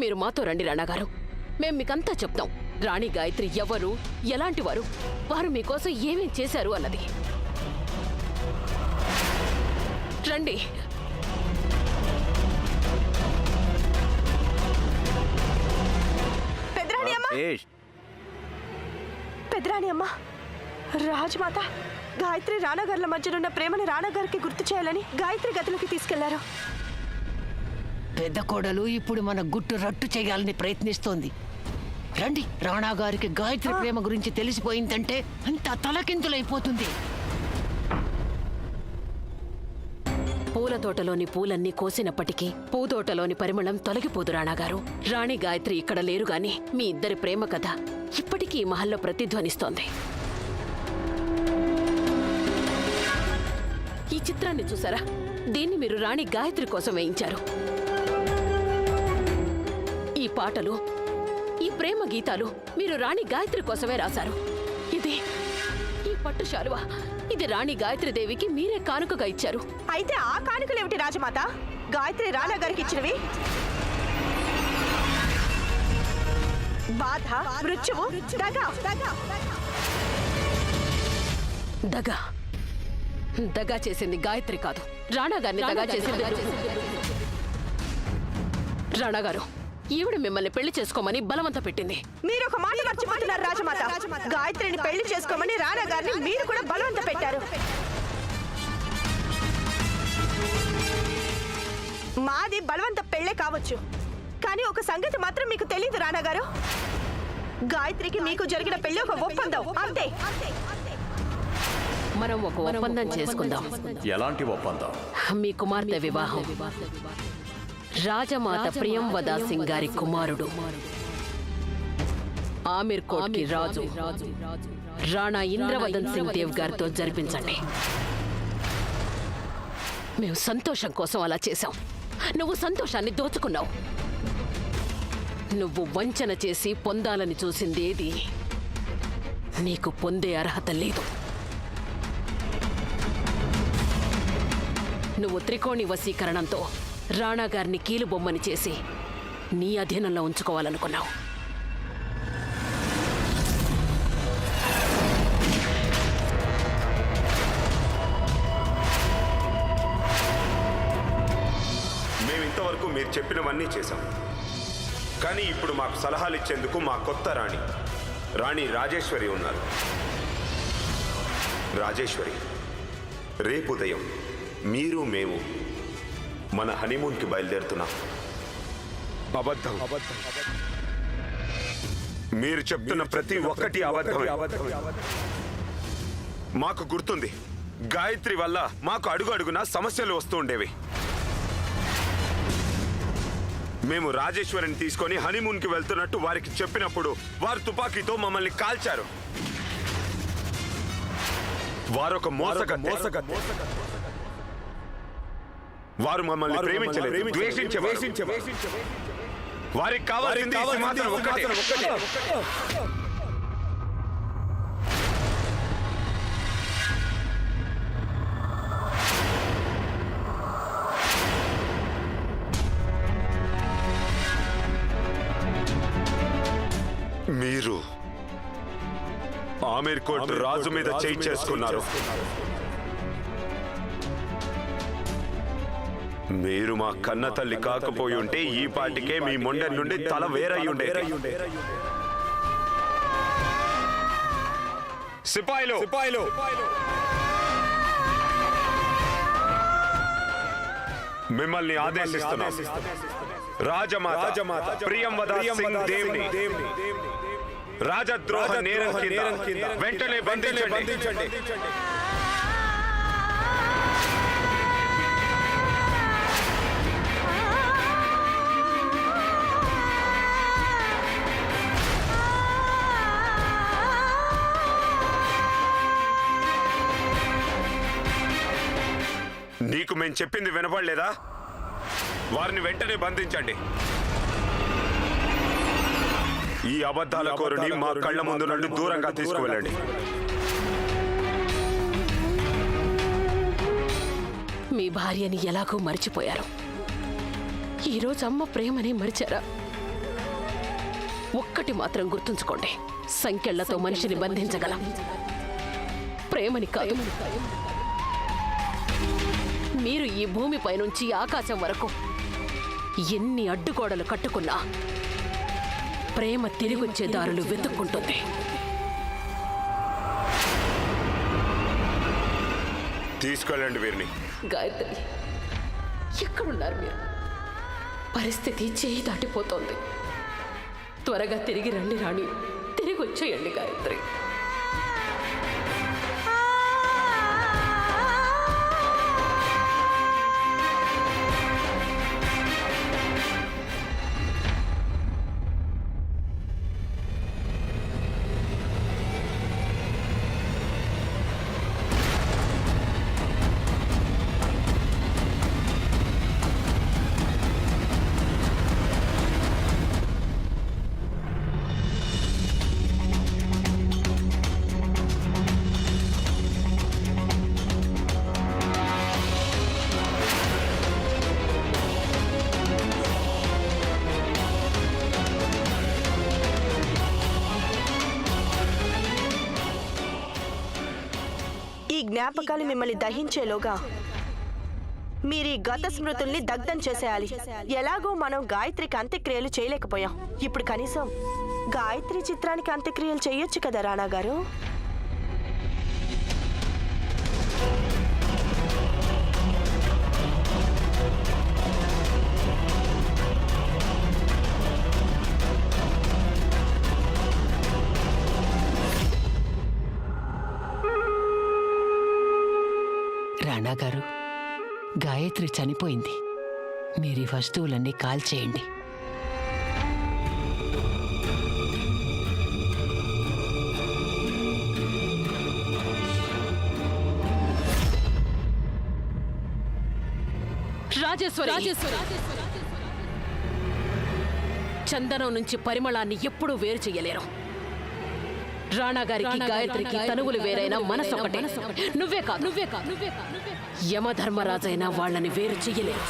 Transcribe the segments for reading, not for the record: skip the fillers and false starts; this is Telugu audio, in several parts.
మీరు మాతో రండి రాణాగారు. మేం మీకంతా చెప్తాం. రాణి గాయత్రి ఎవరు, ఎలాంటి వారు, వారు మీకోసం ఏమేం చేశారు అన్నది. రండి. పెద్దరాణి అమ్మ, రాజమాత గాయత్రి రాణాగారుల మధ్యనున్న ప్రేమని రాణాగారికి గుర్తు చేయాలని గాయత్రి గదిలోకి తీసుకెళ్లారు. పెద్ద కోడలు ఇప్పుడు మన గుట్టు రట్టు చేయాలని ప్రయత్నిస్తోంది. రండి, రాణాగారికి గాయత్రి ప్రేమ గురించి తెలిసిపోయిందంటే అంత తలకిందులైపోతుంది. పూల తోటలోని పూలన్నీ కోసినప్పటికీ పూతోటలోని పరిమళం తొలగిపోదు రాణాగారు. రాణి గాయత్రి ఇక్కడ లేరు గాని మీ ఇద్దరి ప్రేమ కథ ఇప్పటికీ ఈ మహల్లో ప్రతిధ్వనిస్తోంది. ఈ చిత్రాన్ని చూసారా? దీన్ని మీరు రాణి గాయత్రి కోసం వేయించారు. ఈ పాటలు, ఈ ప్రేమ గీతాలు మీరు రాణి గాయత్రి కోసమే రాశారు. ఈ పట్టు శాలువా, ఇది రాణి గాయత్రి దేవికి మీరే కానుకగా ఇచ్చారు. అయితే ఆ కానుకలేమిటి రాజమాత? గాయత్రి రాణాగారికి ఇచ్చినవి బాధ, మృత్యువు, దగా చేసింది గాయత్రి కాదు, రాణాగారిని దగా చేసింది. రాణాగారు, ఈవిడ మిమ్మల్ని పెళ్లి చేసుకోమని బలవంత పెట్టింది. మీరు ఒక మాట మర్చిపోతున్నారు రాజమాత. గాయత్రిని పెళ్లి చేసుకోమని రాణాగారిని మీరు కూడా బలవంత పెట్టారు. మాది బలవంత పెళ్లే కావచ్చు, కానీ ఒక సంగతి మాత్రం మీకు తెలియదు రాణాగారు. గాయత్రికి మీకు జరిగిన పెళ్లి ఒక ఒప్పందం, అంతే. మనం ఒక ఒప్పందం చేసుకుందాం. ఎలాంటి ఒప్పందం? మీ కుమార్తె వివాహం రాజమాత ప్రియంవదా సింగ్ గారి కుమారుడు ఆమిర్ కోట్ కి రాజు రాణా ఇంద్రవదన్ సింగ్ దేవ్ గారితో జరిపించండి. మేము సంతోషం కోసం అలా చేశాం. నువ్వు సంతోషాన్ని దోచుకున్నావు. నువ్వు వంచన చేసి పొందాలని చూసిందేది నీకు పొందే అర్హత లేదు. నువ్వు త్రికోణి వశీకరణంతో రాణాగారిని కీలుబొమ్మని చేసి నీ అధీనంలో ఉంచుకోవాలనుకున్నావు. మేమింతవరకు మీరు చెప్పినవన్నీ చేశాం. కానీ ఇప్పుడు మాకు సలహాలు ఇచ్చేందుకు మా కొత్త రాణి రాజేశ్వరి ఉన్నారు. రాజేశ్వరి, రేపు ఉదయం మీరు మేము మన హనీమూన్కి బయలుదేరుతున్నాం. అబద్ధం. మీరు చెప్తున్న ప్రతి ఒక్కటి అబద్ధం. మాకు గుర్తుంది, గాయత్రి వల్ల మాకు అడుగు అడుగునా సమస్యలు వస్తూ ఉండేవి. మేము రాజేశ్వరిని తీసుకొని హనీమూన్కి వెళ్తున్నట్టు వారికి చెప్పినప్పుడు వారు తుపాకీతో మమ్మల్ని కాల్చారు. వారొక మోసగ. వారు మమ్మల్ని ప్రేమించలేదు, ద్వేషించేవారు. వారికి కావాల్సింది మాత్రం ఒక్కటే. మీరు ఆమీర్ కోట్ రాజు మీద చేయి చేసుకున్నారు. మీరు మా కన్న తల్లి కాకపోయి ఉంటే ఈ పాటికే మీ మొండె నుండి తల వేరై ఉండేది. సిపాయిలు, మిమ్మల్ని ఆదేశిస్తున్నాం. రాజమాత ప్రియంవదా సింగ్ దేవ్ని రాజద్రోహ నేరం కింద వెంటనే బంధించండి. నీకు మేము చెప్పింది వినపడలేదా? వారిని వెంటనే బంధించండి. ఈ అబద్ధాల కోరుని మా కళ్ళ ముందు నుండి దూరంగా తీసుకువెళ్ళండి. మీ భార్యని ఎలాగో మర్చిపోయారు. ఈరోజు అమ్మ ప్రేమని మరిచారా? ఒక్కటి మాత్రం గుర్తుంచుకోండి, సంకెళ్లతో మనిషిని బంధించగలం, ప్రేమని కాదు. మీరు ఈ భూమిపై నుంచి ఆకాశం వరకు ఎన్ని అడ్డుగోడలు కట్టుకున్నా ప్రేమ తిరిగొచ్చే దారులు వెతుక్కుంటుంది. తీసుకెళ్ళండి వీరిని. గాయత్రి, ఎక్కడున్నారు మీరు? పరిస్థితి చేయి దాటిపోతోంది. త్వరగా తిరిగి రండి రాణి, తిరిగి వచ్చేయండి గాయత్రి. ఈ జ్ఞాపకాలు మిమ్మల్ని దహించేలోగా మీరు ఈ గత స్మృతుల్ని దగ్ధం చేసేయాలి. ఎలాగో మనం గాయత్రికి అంత్యక్రియలు చేయలేకపోయాం. ఇప్పుడు కనీసం గాయత్రి చిత్రానికి అంత్యక్రియలు చేయొచ్చు కదా రాణా గారు? రాణా గారు, గాయత్రి చనిపోయింది. మీరు ఈ వస్తువులన్నీ కాల్చేయండి. రాజేశ్వరి, చందనం నుంచి పరిమళాన్ని ఎప్పుడూ వేరు చెయ్యలేరు. రాణా గారికి గాయత్రికి తనువులు వేరైనా మనసు ఒకటే. నువ్వే కాదు, యమధర్మరాజైనా వాళ్ళని వేరు చెయ్యలేరు.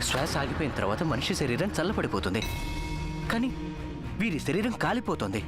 శ్వాస ఆగిపోయిన తర్వాత మనిషి శరీరం చల్లబడిపోతుంది, కానీ వీరి శరీరం కాలిపోతుంది.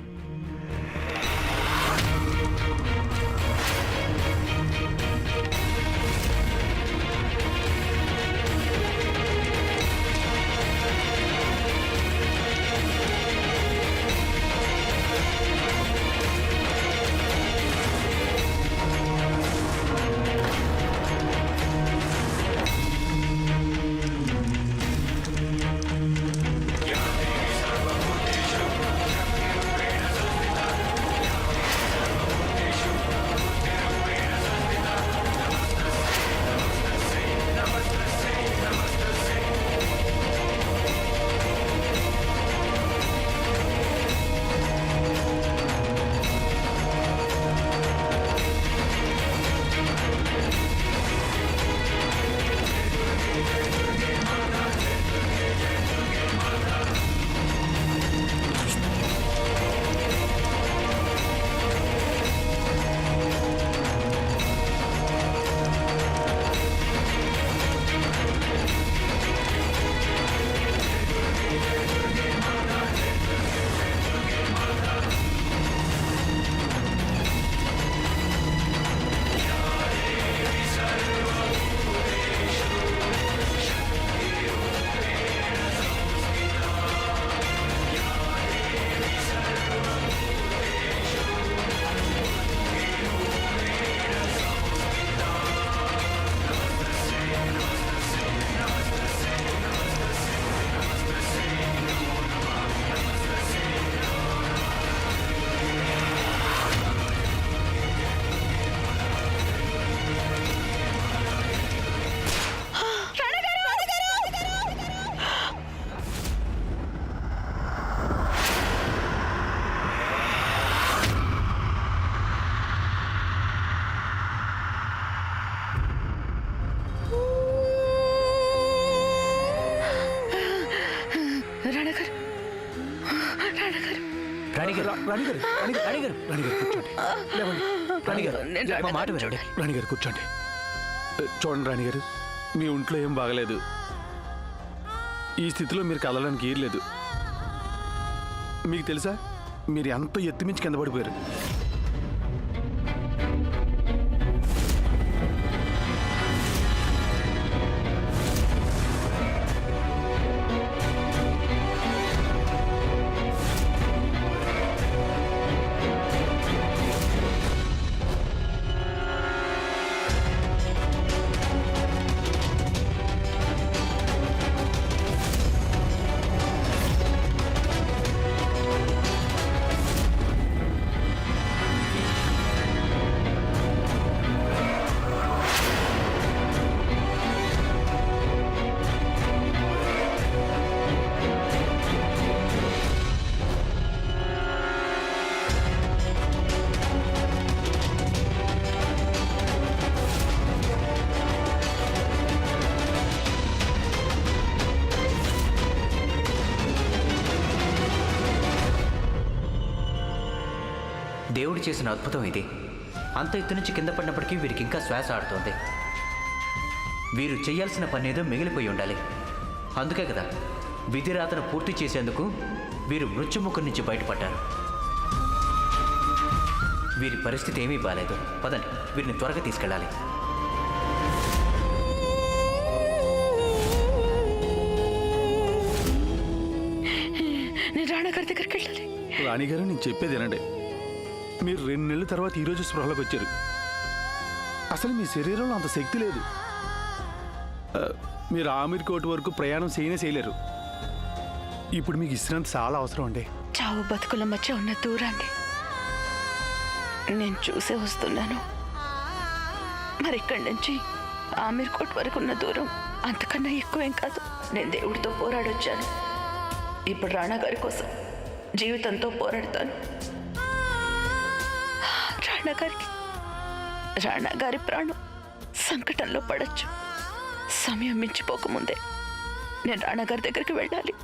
రాణిగారు రాణిగారు రాణిగారు రాణిగారు కూర్చోండి లేవండి రాణిగారు మా మాట వినండి. రాణిగారు కూర్చోండి చూడండి రాణిగారు మీ ఒంట్లో ఏం బాగలేదు ఈ స్థితిలో మీరు కదలడానికి ఏర్లేదు మీకు తెలుసా మీరు ఎంతో ఎత్తుమించి కింద పడిపోయారు దేవుడు చేసిన అద్భుతం ఇది. అంత ఎత్తు నుంచి కింద పడినప్పటికీ వీరికి ఇంకా శ్వాస ఆడుతోంది. వీరు చేయాల్సిన పని ఏదో మిగిలిపోయి ఉండాలి. అందుకే కదా విధిరాతను పూర్తి చేసేందుకు వీరు మృత్యుముఖం నుంచి బయటపడ్డారు. వీరి పరిస్థితి ఏమీ బాలేదు. పదండి, వీరిని త్వరగా తీసుకెళ్ళాలి. నేను రాణాగారి దగ్గరికి వెళ్ళాలి. రాణిగారు నేను చెప్పేది వినండి మీరు 2 నెలల తర్వాత ఈరోజు స్పృహలోకి వచ్చారు అసలు మీ శరీరంలో అంత శక్తి లేదు మీరు ఆమీర్ కోట వరకు ప్రయాణం చేయలేరు ఇప్పుడు మీకు విశ్రాంతి చాలా అవసరం అండి చావు బతుకుల మధ్య ఉన్న దూరాన్ని నేను చూసే వస్తున్నాను. మరి ఇక్కడి నుంచి ఆమీర్ కోట్ వరకు ఉన్న దూరం అంతకన్నా ఎక్కువేం కాదు. నేను దేవుడితో పోరాడొచ్చాను. ఇప్పుడు రాణా గారి కోసం జీవితంతో పోరాడతాను. రాణా గారి ప్రాణం సంకటంలో పడచ్చు. సమయం మించిపోకముందే నేను రాణా గారి దగ్గరికి వెళ్ళాలి.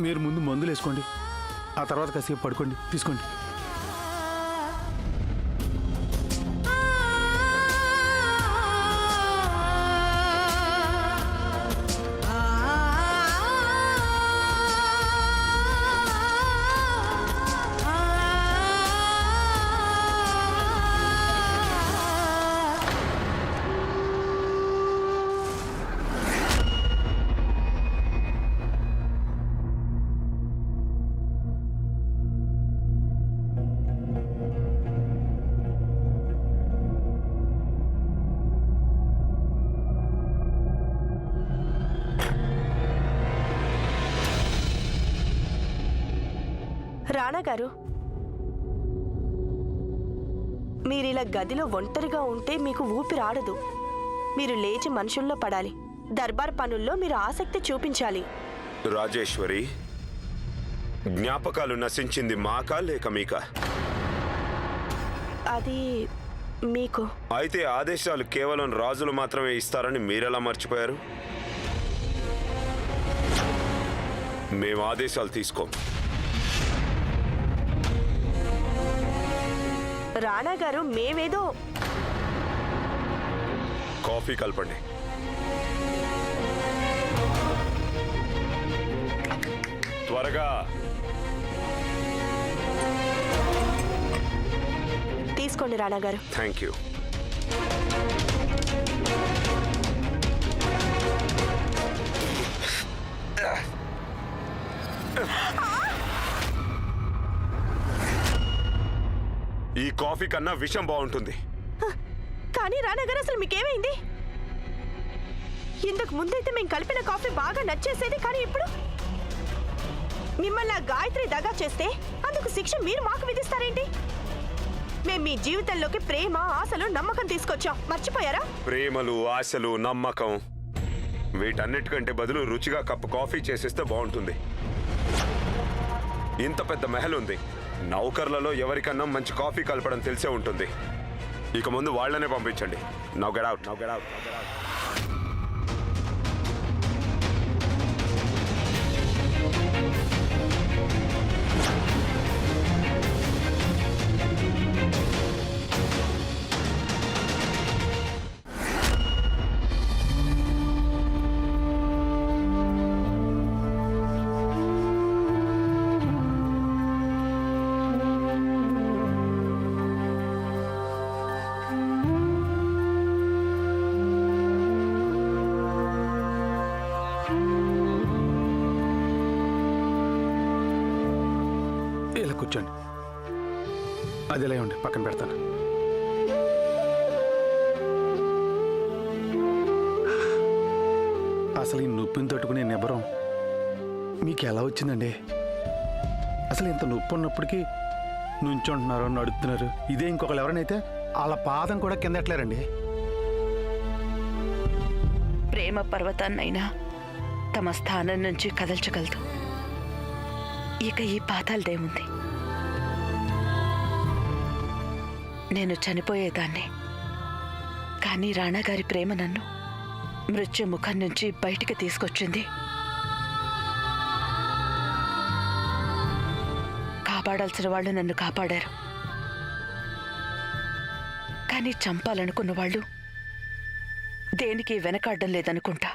మీరు ముందు మందులు వేసుకోండి ఆ తర్వాత కాసేపు పడుకోండి తీసుకోండి రాణా గారు మీరిలా గదిలో ఒంటరిగా ఉంటే మీకు ఊపిరాడదు. మీరు లేచి మనుషుల్లో పడాలి. దర్బార్ పనుల్లో మీరు ఆసక్తి చూపించాలి. రాజేశ్వరి, జ్ఞాపకాలు నశించింది మాకా లేక మీకా? అది మీకు. అయితే ఆదేశాలు కేవలం రాజులు మాత్రమే ఇస్తారని మీరెలా మర్చిపోయారు? మేము ఆదేశాలు తీసుకోం. రాణా గారు మేమేదో. కాఫీ కలపండి. త్వరగా. తీసుకోండి రాణా గారు. Thank you. ఈ కాఫీ కన్నా విషం బాగుంటుంది. కానీ రాణా గారు అసలు మీకేమైంది? ఇంతకు ముందైతే మేము కలిపిన కాఫీ బాగా నచ్చేసేది. కానీ ఇప్పుడు మిమ్మల్ని ఆ గాయత్రి దగా చేస్తే అందుకు శిక్ష మీరు మాకు విధిస్తారేంటి? మేము మీ జీవితంలోకి ప్రేమ, ఆశలు, నమ్మకం తీసుకొచ్చాం. మర్చిపోయారా? ప్రేమలు, ఆశలు, నమ్మకం వీటన్నిటికంటే బదులు రుచిగా కప్పు కాఫీ చేసేస్తే బాగుంటుంది. ఇంత పెద్ద మహల్ ఉంది. నౌకర్లలో ఎవరికన్నా మంచి కాఫీ కలపడం తెలిసే ఉంటుంది. ఇక ముందు వాళ్ళనే పంపించండి. Now get out. ఇలా కూర్చోండి. అది ఇలా ఉండి పక్కన పెడతాను. అసలు ఈ నొప్పిని తట్టుకునే నిబరం మీకు ఎలా వచ్చిందండి? అసలు ఇంత నొప్పి ఉన్నప్పటికీ నుంచుంటున్నారు, నడుస్తున్నారు. ఇదే ఇంకొకరు ఎవరైనా వాళ్ళ పాదం కూడా కిందట్లేరండి. ప్రేమ పర్వతాన్నైనా తమ స్థానం నుంచి కదల్చగలదు. ఇక ఈ పాతాలదేముంది? నేను చనిపోయేదాన్ని, కానీ రాణాగారి ప్రేమ నన్ను మృత్యు ముఖం నుంచి బయటికి తీసుకొచ్చింది. కాపాడాల్సిన వాళ్ళు నన్ను కాపాడారు, కానీ చంపాలనుకున్న వాళ్ళు దేనికి వెనకాడడం లేదనుకుంటా.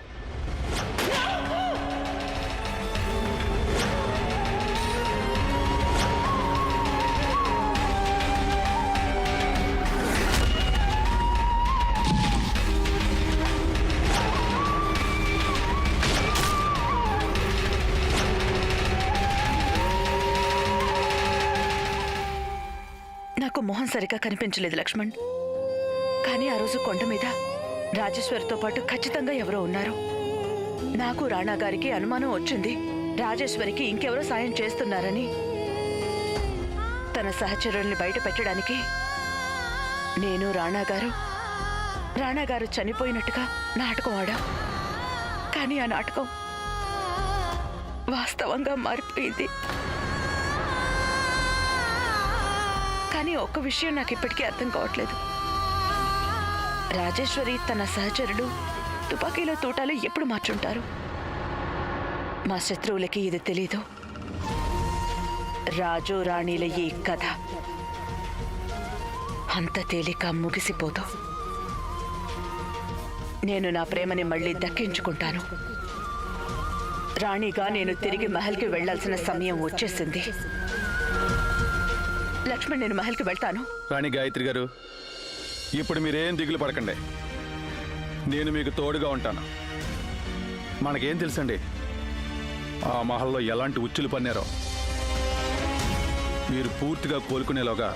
నాకు మొహం సరిగా కనిపించలేదు లక్ష్మణ్, కానీ ఆ రోజు కొండ మీద రాజేశ్వరితో పాటు ఖచ్చితంగా ఎవరో ఉన్నారు. నాకు రాణాగారికి అనుమానం వచ్చింది, రాజేశ్వరికి ఇంకెవరో సాయం చేస్తున్నారని. తన సహచరుల్ని బయట పెట్టడానికి నేను రాణాగారు చనిపోయినట్టుగా నాటకం ఆడా. కానీ ఆ నాటకం వాస్తవంగా మారిపోయింది. కానీ ఒక్క విషయం నాకు ఇప్పటికీ అర్థం కావట్లేదు. రాజేశ్వరి తన సహచరుడు తుపాకీలో తూటాలు ఎప్పుడు మార్చుంటారు? మా శత్రువులకి ఇది తెలీదు. రాజు రాణిల ఈ కథ అంత తేలిక ముగిసిపోదు. నేను నా ప్రేమని మళ్ళీ దక్కించుకుంటాను. రాణిగా నేను తిరిగి మహల్కి వెళ్లాల్సిన సమయం వచ్చేసింది. లక్ష్మణ్, నేను మహల్కి వెళ్తాను. రాణి గాయత్రి గారు, ఇప్పుడు మీరేం దిగులు పడకండి. నేను మీకు తోడుగా ఉంటాను. మనకేం తెలుసండి ఆ మహల్లో ఎలాంటి ఉచ్చులు పన్నారో. మీరు పూర్తిగా కోలుకునేలోగా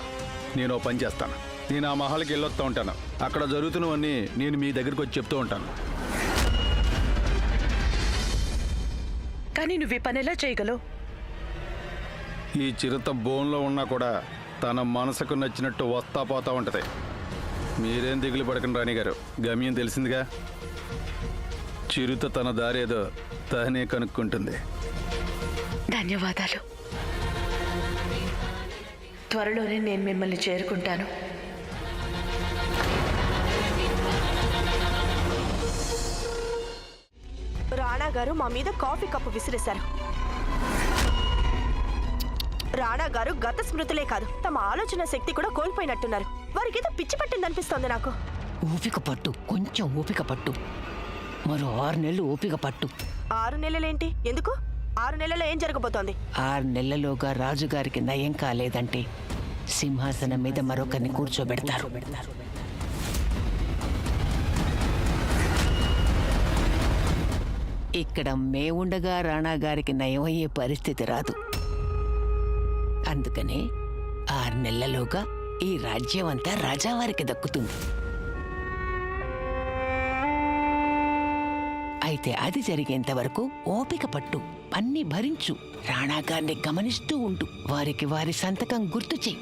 నేను ఓ పని చేస్తాను. నేను ఆ మహల్కి వెళ్ళొస్తూ ఉంటాను. అక్కడ జరుగుతున్నవన్నీ నేను మీ దగ్గరికి వచ్చి చెప్తూ ఉంటాను. కానీ నువ్వు ఈ పని ఎలా చేయగలవు? ఈ చిరుత బోన్లో ఉన్నా కూడా తన మనసుకు నచ్చినట్టు వస్తా పోతా ఉంటుంది. మీరేం దిగులు పడకండి రాణి గారు, గమ్యం తెలిసిందిగా. చిరుత తన దారేదో తనే కనుక్కుంటుంది. ధన్యవాదాలు. త్వరలోనే నేను మిమ్మల్ని చేరుకుంటాను. రాణా గారు మా మీద కాఫీ కప్పు విసిరేశారు. రాణా గారు గత స్మృతులే కాదు, తమ ఆలోచన శక్తి కూడా కోల్పోయినట్టున్నారు. వారికి ఏదో పిచ్చి పట్టిందనిపిస్తోంది నాకు. ఓపిక పట్టు, కొంచెం ఓపిక పట్టు. మరో 6 నెలలు ఓపిక పట్టు. 6 నెలలేంటి? ఎందుకు? 6 నెలల్లో ఏం జరగబోతోంది? 6 నెలలోగా రాజుగారికి నయం కాలేదంటే సింహాసనం మీద మరొకరిని కూర్చోబెడతారు. ఇక్కడ మేవుండగా రాణా గారికి నయం అయ్యే పరిస్థితి రాదు. అందుకనే 6 నెలలోగా ఈ రాజ్యం అంతా రాజావారికి దక్కుతుంది. అయితే అది జరిగేంత వరకు ఓపిక పట్టు, అన్ని భరించు. రాణాగారిని గమనిస్తూ ఉంటూ వారికి వారి సంతకం గుర్తు చెయ్యి.